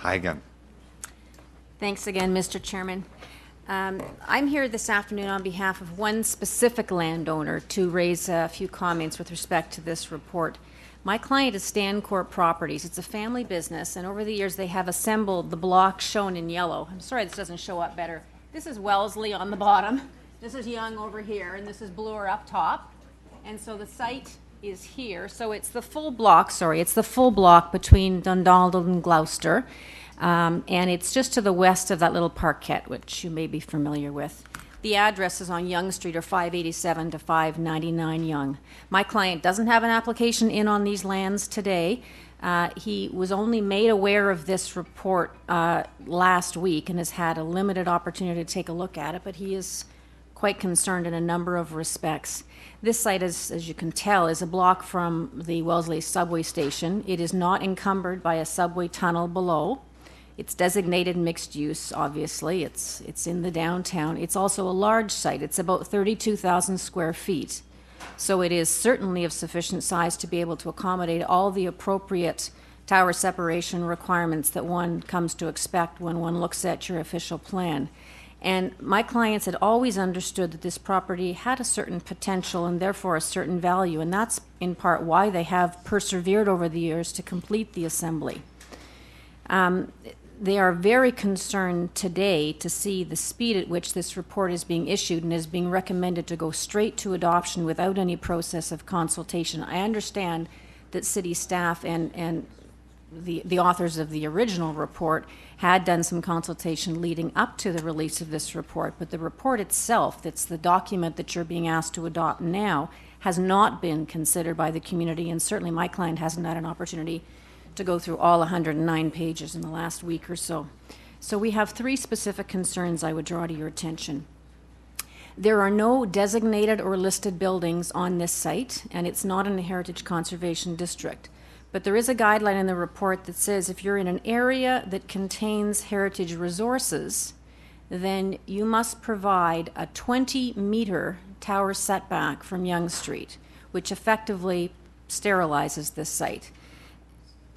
Hagen. Thanks again, Mr. Chairman. I'm here this afternoon on behalf of one specific landowner to raise a few comments with respect to this report. My client is Stancore Properties. It's a family business, and over the years they have assembled the blocks shown in yellow. I'm sorry this doesn't show up better. This is Wellesley on the bottom, this is Young over here, and this is Bloor up top. And so the site is here. So it's the full block, it's the full block between Dundalden and Gloucester. And it's just to the west of that little parquet, which you may be familiar with. The addresses on Yonge Street are 587 to 599 Yonge. My client doesn't have an application in on these lands today. He was only made aware of this report last week and has had a limited opportunity to take a look at it, but he is quite concerned in a number of respects. This site, as you can tell, is a block from the Wellesley subway station. It is not encumbered by a subway tunnel below. It's designated mixed use, obviously. It's in the downtown. It's also a large site. It's about 32,000 square feet. So it is certainly of sufficient size to be able to accommodate all the appropriate tower separation requirements that one comes to expect when one looks at your official plan. And my clients had always understood that this property had a certain potential and therefore a certain value, and that's in part why they have persevered over the years to complete the assembly. They are very concerned today to see the speed at which this report is being issued and is being recommended to go straight to adoption without any process of consultation. I understand that city staff and the authors of the original report had done some consultation leading up to the release of this report, but the report itself, that's the document that you're being asked to adopt now, has not been considered by the community, and certainly my client hasn't had an opportunity to go through all 109 pages in the last week or so. So we have three specific concerns I would draw to your attention. There are no designated or listed buildings on this site, and it's not in a heritage conservation district. But there is a guideline in the report that says if you're in an area that contains heritage resources, then you must provide a 20-meter tower setback from Yonge Street, which effectively sterilizes this site.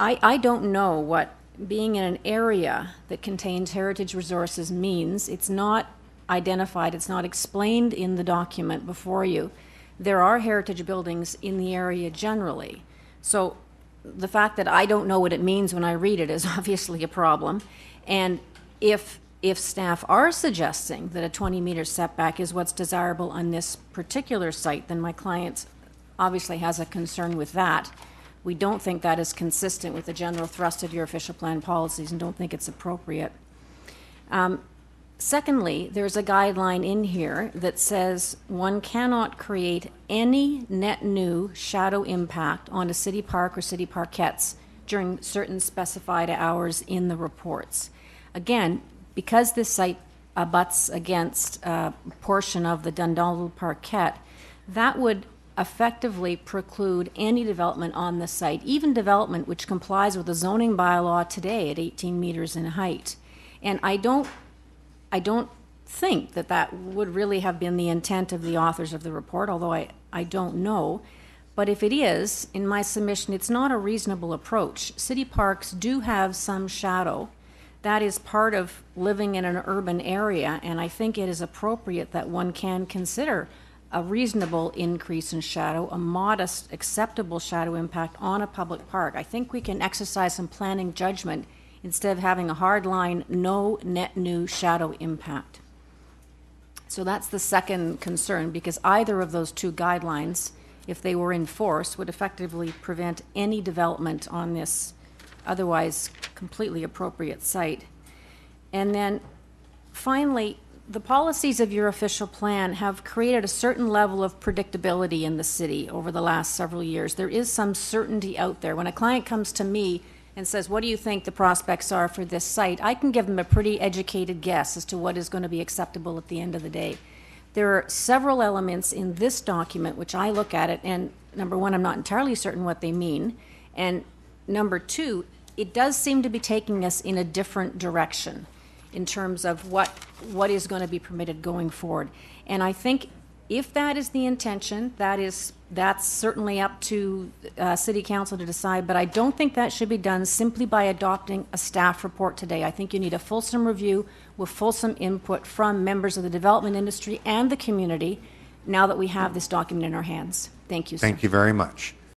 I don't know what being in an area that contains heritage resources means. It's not identified, it's not explained in the document before you. There are heritage buildings in the area generally. So the fact that I don't know what it means when I read it is obviously a problem. And if staff are suggesting that a 20-meter setback is what's desirable on this particular site, then my client obviously has a concern with that. We don't think that is consistent with the general thrust of your official plan policies and don't think it's appropriate. Secondly, there's a guideline in here that says one cannot create any net new shadow impact on a city park or city parkettes during certain specified hours in the reports. Again, because this site abuts against a portion of the Dundalden parquet, that would effectively preclude any development on the site, even development which complies with the zoning bylaw today at 18 meters in height. And I don't think that would really have been the intent of the authors of the report, although I don't know. But if it is, in my submission, it's not a reasonable approach. City parks do have some shadow. That is part of living in an urban area, and I think it is appropriate that one can consider a reasonable increase in shadow, a modest, acceptable shadow impact on a public park. I think we can exercise some planning judgment instead of having a hard line, no net new shadow impact. So that's the second concern, because either of those two guidelines, if they were in force, would effectively prevent any development on this otherwise completely appropriate site. And then finally, the policies of your official plan have created a certain level of predictability in the city over the last several years. There is some certainty out there. When a client comes to me and says, what do you think the prospects are for this site, I can give them a pretty educated guess as to what is going to be acceptable at the end of the day. There are several elements in this document which I look at it, and number one, I'm not entirely certain what they mean, and number two, it does seem to be taking us in a different direction in terms of what is going to be permitted going forward. And I think If that is the intention, that's certainly up to City Council to decide, but I don't think that should be done simply by adopting a staff report today. I think you need a fulsome review with fulsome input from members of the development industry and the community now that we have this document in our hands. Thank you, sir. Thank you very much.